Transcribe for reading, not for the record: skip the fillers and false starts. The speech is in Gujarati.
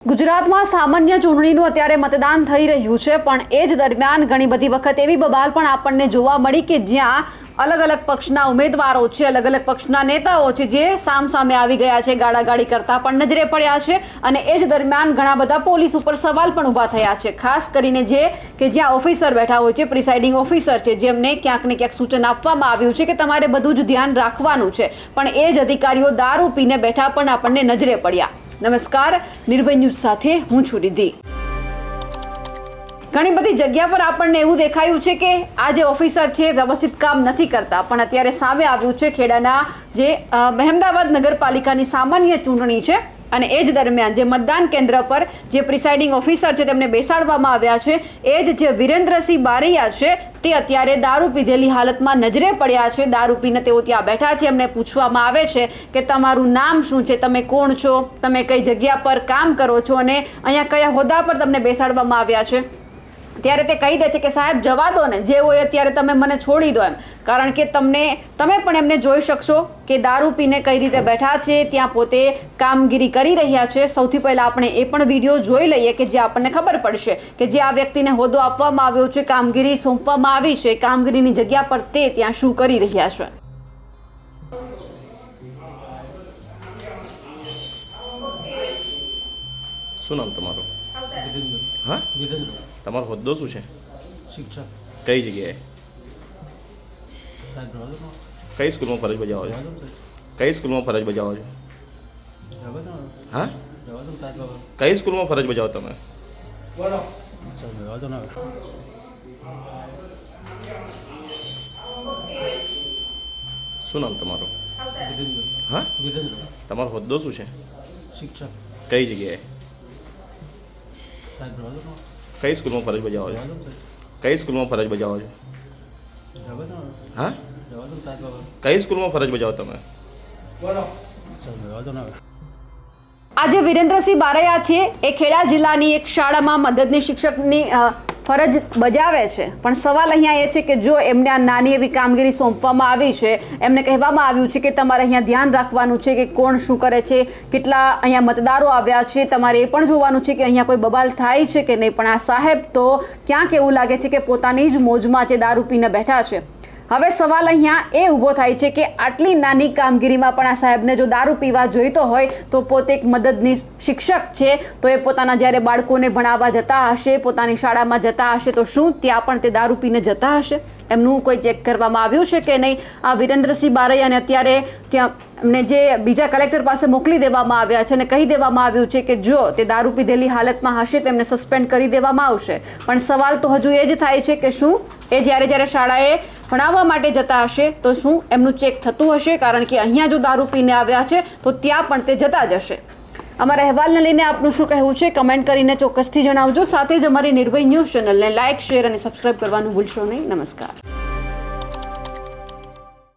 ગુજરાતમાં સામાન્ય ચૂંટણીનું અત્યારે મતદાન થઈ રહ્યું છે, પણ એ જ દરમિયાન ઘણી બધી વખત એવી બબાલ પણ આપણને જોવા મળી કે જ્યાં અલગ અલગ પક્ષના ઉમેદવારો છે, અલગ અલગ પક્ષના નેતાઓ છે જે સામસામે આવી ગયા છે, ગાળાગાળી કરતા પણ નજરે પડ્યા છે અને એ જ દરમિયાન ઘણા બધા પોલીસ ઉપર સવાલ પણ ઊભા થયા છે, ખાસ કરીને જ્યાં ઓફિસર બેઠા હોય છે, પ્રિસાઇડિંગ ઓફિસર છે, જેમને ક્યાંક ને ક્યાંક સૂચન આપવામાં આવ્યું છે કે તમારે બધું જ ધ્યાન રાખવાનું છે, પણ એ જ અધિકારીઓ દારૂ પીને બેઠા પણ આપણને નજરે પડ્યા। નમસ્કાર, નિર્ભય ન્યૂઝ સાથે હું છું રિદ્ધિ। ઘણી બધી જગ્યા પર આપણને એવું દેખાયું છે કે આ જે ઓફિસર છે વ્યવસ્થિત કામ નથી કરતા, પણ અત્યારે સામે આવ્યું છે ખેડાના જે મહેમદાવાદ નગરપાલિકાની સામાન્ય ચૂંટણી છે અને એ જ દરમિયાન જે મતદાન કેન્દ્ર પર જે પ્રિસાઇડિંગ ઓફિસર છે તેમને બેસાડવામાં આવ્યા છે, એ જ જે વિરેન્દ્રસિંહ બારૈયા છે તે અત્યારે દારૂ પીધેલી હાલતમાં નજરે પડ્યા છે। દારૂ પીને તેઓ ત્યાં બેઠા છે, એમને પૂછવામાં આવે છે કે તમારું નામ શું છે, તમે કોણ છો, તમે કઈ જગ્યા પર કામ કરો છો અને અહીંયા કયા હોદ્દા પર તમને બેસાડવામાં આવ્યા છે। ત્યારે તે કહી દે છે કે સાહેબ જવા દો ને, જે હોય અત્યારે તમે મને છોડી દો એમ, કારણ કે તમે પણ એમને જોઈ શકશો કે દારૂ પીને કઈ રીતે બેઠા છે, ત્યાં પોતે કામગીરી કરી રહ્યા છે। સૌથી પહેલા આપણે એ પણ વિડીયો જોઈ લઈએ કે જે આપણને ખબર પડશે કે જે આ વ્યક્તિને હોદ્દો આપવામાં આવ્યો છે, કામગીરી સોંપવામાં આવી છે, કામગીરીની જગ્યા પર તે ત્યાં શું કરી રહ્યા છે। શું નામ તમારું? હા, તમારો હોદ્દો શું છે? શિક્ષક। કઈ જગ્યાએ? કઈ સ્કૂલમાં ફરજ બજાવો છો? કઈ સ્કૂલમાં ફરજ બજાવો છો? હા, કઈ સ્કૂલમાં ફરજ બજાવો તમે? શું નામ તમારું? હા, તમારો હોદ્દો શું છે? શિક્ષક। કઈ જગ્યાએ? કઈ સ્કૂલમાં ફરજ બજાવો છો? કઈ સ્કૂલમાં ફરજ બજાવો છો? હા, કઈ સ્કૂલમાં ફરજ બજાવો તમે? આજે વિરેન્દ્રસિંહ બારૈયા છે એ ખેડા જિલ્લાની એક શાળામાં મદદની શિક્ષકની ફરજ બજાવે છે, પણ સવાલ અહીંયા એ છે કે જો એમને આ નાની એવી કામગીરી સોંપવામાં આવી છે, એમને કહેવામાં આવ્યું છે કે તમારે અહીંયા ધ્યાન રાખવાનું છે કે કોણ શું કરે છે, કેટલા અહીંયા મતદારો આવ્યા છે, તમારે એ પણ જોવાનું છે કે અહીંયા કોઈ બબાલ થાય છે કે નહીં, પણ આ સાહેબ તો ક્યાંક એવું લાગે છે કે પોતાની જ મોજમાં જે દારૂ પીને બેઠા છે। હવે સવાલ અહીંયા એ ઊભો થાય છે કે આટલી નાની કામગીરીમાં પણ આ સાહેબને જો દારૂ પીવા જોઈતો હોય તો પોતે એક મદદની શિક્ષક છે, તો એ પોતાના જ્યારે બાળકોને ભણાવવા જતા હશે, પોતાની શાળામાં જતા હશે, તો શું ત્યાં પણ તે દારૂ પીને જતા હશે? એમનું કોઈ ચેક કરવામાં આવ્યું છે કે નહીં? આ વિરેન્દ્રસિંહ બારૈયાને અત્યારે ત્યાં એમને જે બીજા કલેક્ટર પાસે મોકલી દેવામાં આવ્યા છે અને કહી દેવામાં આવ્યું છે કે જો તે દારૂ પીધેલી હાલતમાં હશે તો એમને સસ્પેન્ડ કરી દેવામાં આવશે, પણ સવાલ તો હજુ એ જ થાય છે કે શું એ જ્યારે શાળાએ ભણાવવા માટે જતા હશે તો શું એમનું ચેક થતું હશે? કારણ કે અહીંયા જો દારૂ પીને આવ્યા છે તો ત્યાં પણ તે જતા જ હશે। અમારા અહેવાલને લઈને આપનું શું કહેવું છે કમેન્ટ કરીને ચોક્કસથી જણાવજો। સાથે જ અમારી નિર્ભય ન્યૂઝ ચેનલને લાઇક, શેર અને સબસ્ક્રાઇબ કરવાનું ભૂલશો નહીં। નમસ્કાર।